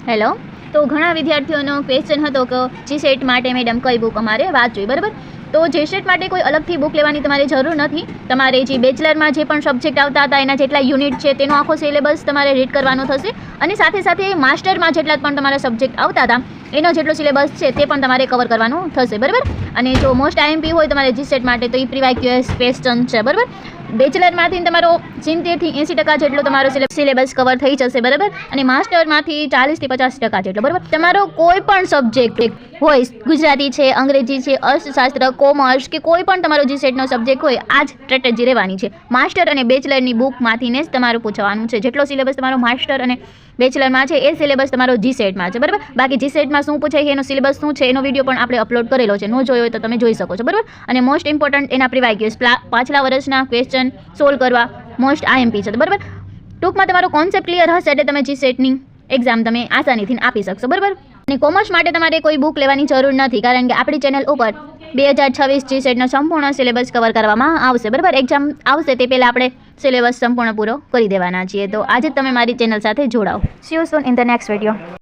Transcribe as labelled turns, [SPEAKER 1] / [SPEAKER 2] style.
[SPEAKER 1] Hello. તો ઘણા વિદ્યાર્થીઓનો ક્વેશ્ચન હતો કે જીસેટ માટે મેડમ કઈ બુક અમારે વાંચવી, બરાબર. તો જીસેટ માટે કોઈ અલગથી બુક લેવાની તમારે જરૂર નથી. તમારે જે બેચલરમાં જે પણ સબ્જેક્ટ આવતા હતા એના જેટલા યુનિટ છે તેનો આખો સિલેબસ તમારે રીડ કરવાનો થશે, અને સાથે સાથે માસ્ટરમાં જેટલા પણ તમારા સબ્જેક્ટ આવતા હતા એનો જેટલો સિલેબસ છે તે પણ તમારે કવર કરવાનું થશે, બરાબર. અને જો મોસ્ટ આઈએમપી હોય તમારે જીસેટ માટે તો એ પ્રીવાયક્યુએસ ક્વેશ્ચન છે, બરાબર. બેચલરમાંથી તમારો 70% થી 80% જેટલો તમારો સિલેબસ કવર થઈ જશે, બરાબર. અને માસ્ટરમાંથી 40% થી 50% જેટલો, બરાબર. તમારો કોઈ પણ સબ્જેક્ટ હોય, ગુજરાતી છે, અંગ્રેજી છે, અર્થશાસ્ત્ર, કોમર્સ કે કોઈ પણ તમારો જીસેટનો સબ્જેક્ટ હોય, આ જ સ્ટ્રેટેજી રહેવાની છે. માસ્ટર અને બેચલરની બુકમાંથીને જ તમારું પૂછવાનું છે. જેટલો સિલેબસ તમારો માસ્ટર અને બેચલરમાં છે એ સિલેબસ તમારો જીસેટમાં છે, બરાબર. બાકી જીસેટમાં શું પૂછાય છે, એનો સિલેબસ શું છે, એનો વિડીયો પણ આપણે અપલોડ કરેલો છે. ન જોયો હોય તો તમે જોઈ શકો છો, બરાબર. અને મોસ્ટ ઇમ્પોર્ટન્ટ એના પ્રીવાયક્યુએસ પાછલા વર્ષના ક્વેશ્ચન સોલ્વ કરવા મોસ્ટ આઈએમપી છે, બરાબર. ટૂંકમાં તમારો કોન્સેપ્ટ ક્લિયર હશે એટલે તમે જીસેટની એક્ઝામ તમે આસાનીથી આપી શકશો, બરાબર. અને કોમર્સ માટે તમારે કોઈ બુક લેવાની જરૂર નથી, કારણ કે આપણી ચેનલ ઉપર 2026 જીસેટનો સંપૂર્ણ સિલેબસ કવર કરવામાં આવશે, બરાબર. એક્ઝામ આવશે તે પહેલાં આપણે સિલેબસ સંપૂર્ણ પૂરો કરી દેવાના છીએ. તો આજે જ તમે મારી ચેનલ સાથે જોડાઓ. C you soon in the next video.